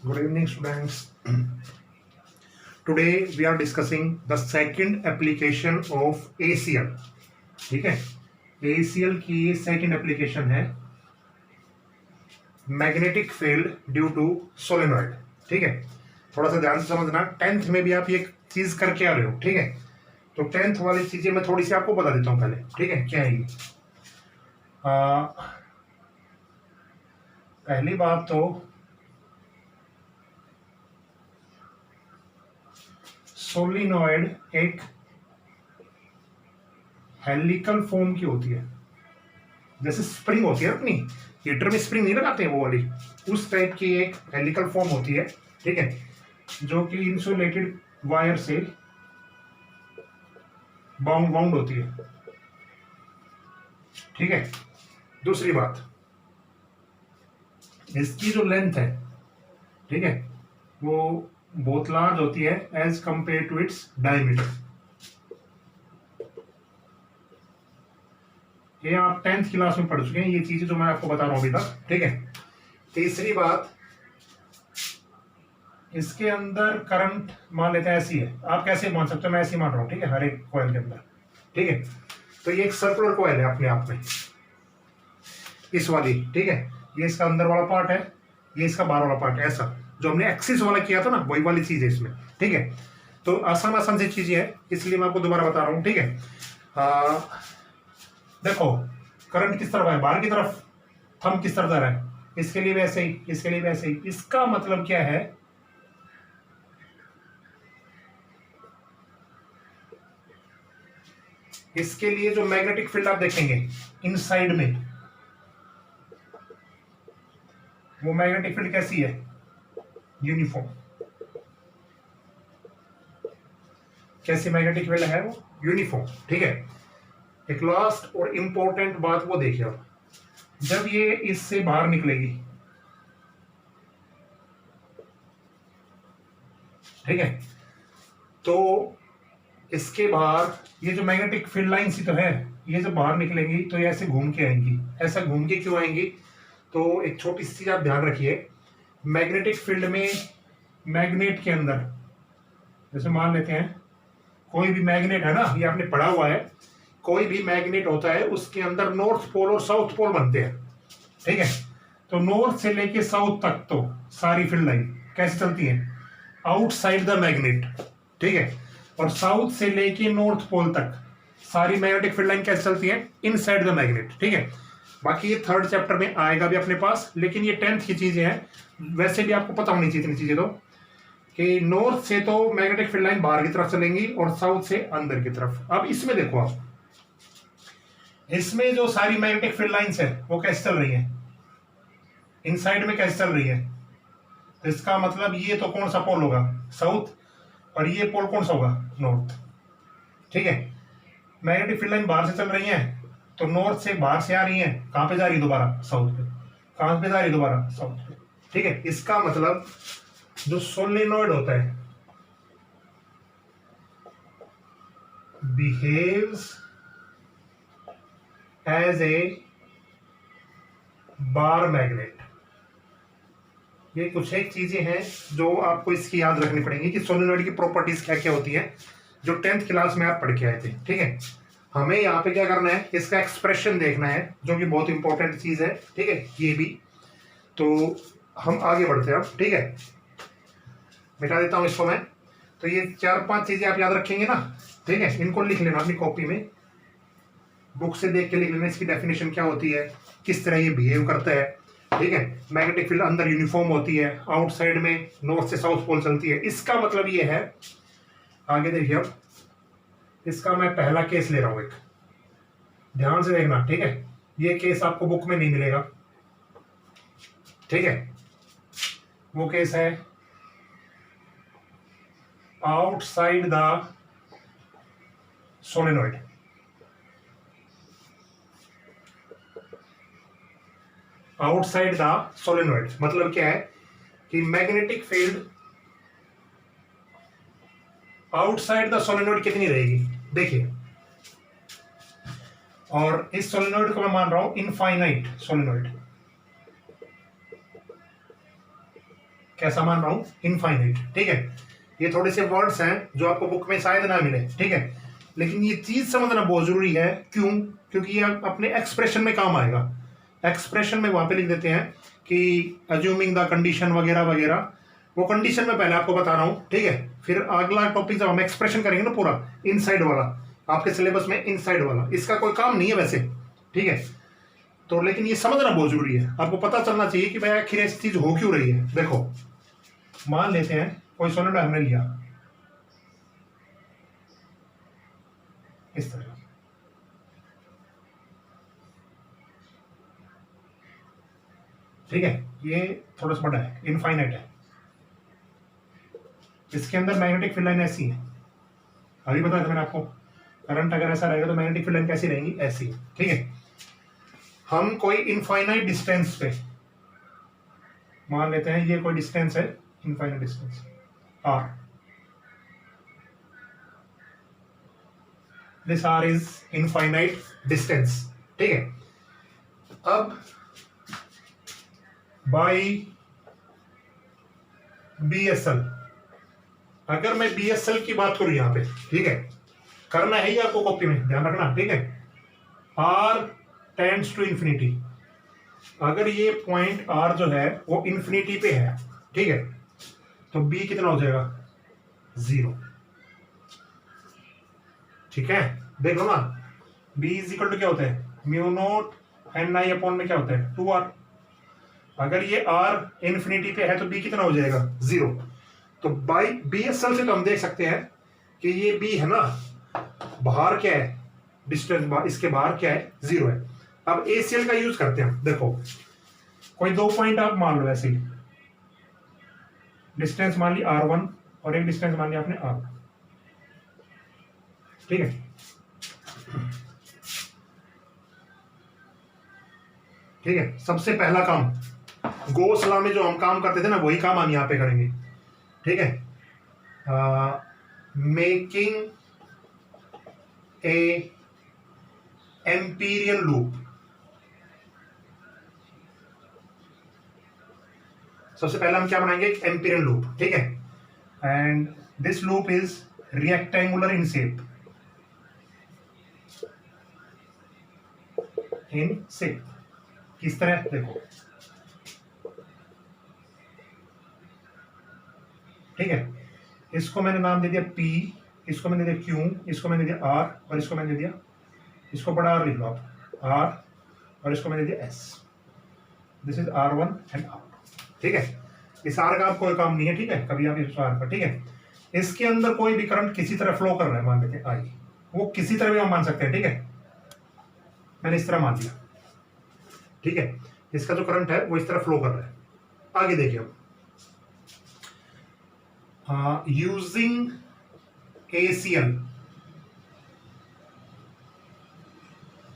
Good evening, students. Today we are discussing the second application of ACL. ठीक है, ACL की second application है magnetic field due to solenoid. ठीक है, थोड़ा सा ध्यान से समझना. 10th में भी आप ये चीज करके आ रहे हो. ठीक है, तो 10th वाली चीजें मैं थोड़ी सी आपको बता देता हूँ पहले. ठीक है, क्या है ये? पहली बात तो सोलिनॉइड एक हेलिकल फॉर्म की होती है. जैसे स्प्रिंग होती है अपनी हीटर में स्प्रिंग नहीं लगाते हैं वो वाली, उस टाइप की एक हेलिकल फॉर्म होती है. ठीक है, जो कि इंसुलेटेड वायर से बाउंड होती है. ठीक है, दूसरी बात, इसकी जो लेंथ है, ठीक है, वो बहुत लार्ज होती है as compare to its diameter. ये आप 10th क्लास में पढ़ चुके हैं ये चीजें जो मैं आपको बता रहा हूं अभी तक. ठीक है, तीसरी बात, इसके अंदर करंट मान लेते हैं ऐसी है. आप कैसे मान सकते हो? मैं ऐसे ही मान रहा हूं. ठीक है, हर एक कॉइल के अंदर. ठीक है, तो ये एक सर्कुलर कॉइल है अपने आप में, इस वाली. ठीक है, ये इसका अंदर वाला पार्ट है, ये इसका बाहर वाला पार्ट है. ऐसा जो हमने एक्सिस वाला किया था ना, वही वाली चीज है इसमें. ठीक है, तो आसान आसान सी चीजें है, इसलिए मैं आपको दोबारा बता रहा हूँ. ठीक है, देखो करंट किस तरफ है? बाहर की तरफ. थंब किस तरफ जा रहा है? इसके लिए भी ऐसे ही, इसके लिए भी ऐसे ही. इसका मतलब क्या है? इसके लिए जो मैग्नेटिक फील्ड आप देखेंगे इनसाइड में, वो मैग्नेटिक फील्ड कैसी है? यूनिफॉर्म. कैसी मैग्नेटिक फील्ड है? वो यूनिफॉर्म. ठीक है, एक लास्ट और इंपॉर्टेंट बात वो देखिए आप, जब ये इससे बाहर निकलेगी, ठीक है, तो इसके बाहर ये जो मैग्नेटिक फील्ड लाइन सी तो है, ये जब बाहर निकलेंगी तो ये ऐसे घूम के आएंगी. ऐसा घूम के क्यों आएंगी? तो एक छोटी सी चीज आप ध्यान रखिए, मैग्नेटिक फील्ड में मैग्नेट के अंदर, जैसे मान लेते हैं कोई भी मैग्नेट है ना, ये आपने पढ़ा हुआ है, कोई भी मैग्नेट होता है उसके अंदर नॉर्थ पोल और साउथ पोल बनते हैं. ठीक है, तो नॉर्थ से लेके साउथ तक तो सारी फील्ड लाइन कैसे चलती है? Outside the magnet. ठीक है, और साउथ से लेके नॉर्थ पोल तक सारी मैग्नेटिक फील्ड लाइन कैसे चलती है? Inside the magnet. ठीक है, बाकी ये 3rd चैप्टर में आएगा भी अपने पास, लेकिन ये 10th की चीजें हैं. वैसे भी आपको पता होनी चाहिए इतनी चीजें तो, कि नॉर्थ से तो मैग्नेटिक फील्ड लाइन बाहर की तरफ चलेंगी और साउथ से अंदर की तरफ. अब इसमें देखो आप, इसमें जो सारी मैग्नेटिक फील्ड लाइंस है वो कैसे चल रही है? इनसाइड में कैसे चल रही है? तो इसका मतलब ये तो कौन सा पोल होगा? साउथ. और ये पोल कौन सा होगा? नॉर्थ. ठीक है, मैग्नेटिक फील्ड लाइन बाहर से चल रही है, तो नॉर्थ से बाहर से आ रही है, कहां पे जा रही है? दोबारा साउथ पे. कहां पे जा रही है? दोबारा साउथ पे. ठीक है, इसका मतलब जो सोलेनॉइड होता है behaves as a bar magnet. ये कुछ एक चीजें हैं जो आपको इसकी याद रखनी पड़ेंगी कि सोलेनॉइड की प्रॉपर्टीज क्या क्या होती हैं, जो 10th क्लास में आप पढ़ के आए थे. ठीक है, हमें यहाँ पे क्या करना है? इसका एक्सप्रेशन देखना है, जो कि बहुत इंपॉर्टेंट चीज है. ठीक है, ये भी. तो हम आगे बढ़ते हैं अब. ठीक है, मिटा देता हूं इसको मैं. तो ये 4-5 चीजें आप याद रखेंगे ना. ठीक है, इनको लिख लेना अपनी कॉपी में, बुक से देख के लिख लेना. इसकी डेफिनेशन क्या होती है, किस तरह ये बिहेव करता है. ठीक है, मैग्नेटिक फील्ड अंदर यूनिफॉर्म होती है, आउटसाइड में नॉर्थ से साउथ पोल चलती है. इसका मतलब ये है, आगे देखिए अब, इसका मैं पहला केस ले रहा हूं एक, ध्यान से देखना. ठीक है, ये केस आपको बुक में नहीं मिलेगा. ठीक है, वो केस है outside the solenoid. Outside the solenoid मतलब क्या है? कि magnetic field outside the solenoid कितनी रहेगी? देखिए, और इस सोलेनॉइड को मैं मान रहा हूं इनफाइनाइट सोलेनॉइड. कैसा मान रहा हूं, इनफाइनाइट। ठीक है, ये थोड़े से वर्ड्स हैं जो आपको बुक में शायद ना मिले। ठीक है, लेकिन ये चीज समझना बहुत जरूरी है। क्यों? क्योंकि ये अपने एक्सप्रेशन में काम आएगा। एक्सप्रेशन में वहां पे लिख देते हैं कि अज्यूमिंग द कंडीशन वगैरह वगैरह, वो कंडीशन में पहले आपको बता रहा हूं। ठीक है, फिर अगला टॉपिक जब हम एक्सप्रेशन करेंगे ना पूरा इनसाइड वाला, आपके सिलेबस में इनसाइड वाला, इसका कोई काम नहीं है वैसे। ठीक है, तो लेकिन ये समझना बहुत जरूरी है, आपको पता चलना चाहिए कि भाई आखिर ऐसी चीज हो क्यों रही है। देखो, मान लेते हैं कोई सोलिड हमने लिया इस तरह, ठीक है, ये थोड़ा सा बड़ा है, इनफाइनाइट है, इसके अंदर मैग्नेटिक फील्ड लाइन ऐसी है। अभी बताया था मैंने आपको, करंट अगर ऐसा रहेगा तो मैग्नेटिक फील्ड लाइन कैसी रहेंगी, ऐसी। ठीक है, हम कोई इनफाइनाइट डिस्टेंस पे मान लेते हैं, ये कोई डिस्टेंस है, infinite distance r, this r is infinite distance. ठीक है, अब बाई BSL, अगर मैं BSL की बात करूं यहां पे, ठीक है, करना है ही आपको कॉपी में, ध्यान रखना। ठीक है, r टेंड्स टू इंफिनिटी, अगर ये पॉइंट R जो है वो इंफिनिटी पे है, ठीक है, तो B कितना हो जाएगा, 0। ठीक है, देख लो ना, B इज इक्वल टू क्या होता है, म्यू नॉट NI अपॉन में क्या होता है, 2R। अगर ये R इंफिनिटी पे है तो B कितना हो जाएगा, 0। तो बाई BSL से तो हम देख सकते हैं कि ये B है ना, बाहर क्या है, डिस्टेंस इसके बाहर क्या है, 0 है। अब ACL का यूज करते हैं। देखो, कोई दो पॉइंट आप मान लो ऐसे ही, डिस्टेंस मान ली R1 और एक डिस्टेंस मान लिया आपने R। ठीक है, ठीक है, सबसे पहला काम गॉस लॉ में जो हम काम करते थे ना, वही काम हम यहां पे करेंगे। ठीक है, मेकिंग ए एम्पीरियल लूप। सबसे पहले हम क्या बनाएंगे, एक एम्पीरियल लूप। ठीक है, and this loop is rectangular in shape, किस तरह, देखो, ठीक है, इसको मैंने नाम दे दिया P, इसको मैंने दे दिया Q, इसको मैंने दिया R और इसको मैंने दे दिया, इसको बड़ा R लिख लो आप, R, और इसको मैंने दिया S। This is R1 and R। ठीक है, इस R का आपको कोई काम नहीं है। ठीक है, कभी आप इस R का, ठीक है, इसके अंदर कोई भी करंट किसी तरह फ्लो कर रहा है, मान लेते हैं I, वो किसी तरह भी हम मान सकते हैं। ठीक है, मैंने इस तरह मान लिया। ठीक है, इसका जो करंट है वो इस तरह फ्लो कर रहा है। आगे देखिए, हम यूजिंग ACL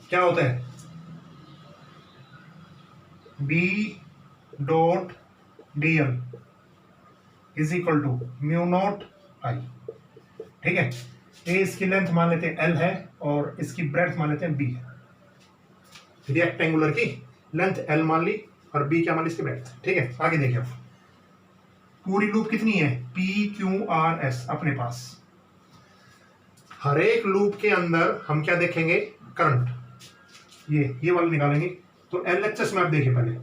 क्या होता है, B dot DL is equal to mu not I। ठीक है, A इसकी लेंथ मान लेते हैं L है और इसकी ब्रेड्थ मान लेते हैं B है। रेक्टेंगुलर की लेंथ L मान ली और B क्या मान ली, इसकी ब्रेड्थ। ठीक है, आगे देखिए, आप पूरी लूप कितनी है, PQRS अपने पास। हर एक लूप के अंदर हम क्या देखेंगे, करंट, ये वाला निकालेंगे। तो LHS में आप देखिए पहले,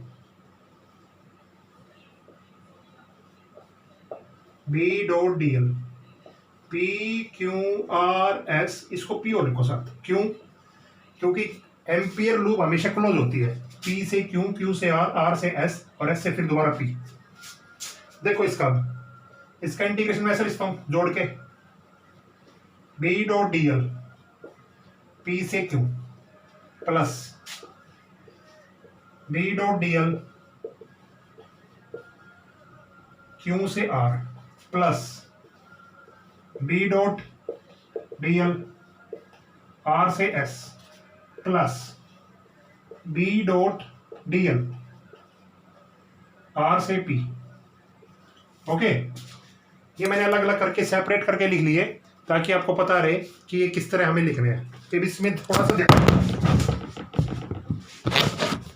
B डॉट DL, PQRS, इसको P और लिखो साथ। क्यों? क्योंकि एम्पियर लूप हमेशा क्लोज होती है, P से Q, Q से R, R से S और S से फिर दोबारा P। देखो, इसका इंटीग्रेशन वैसे लिखता हूं जोड़ के, B डॉट DL P से Q plus B dot DL Q से R plus B dot DL R से S plus B dot DL R से P। ओके, ये मैंने अलग अलग करके सेपरेट करके लिख लिए ताकि आपको पता रहे कि ये किस तरह हमें लिखने हैं। तो इसमें थोड़ा सा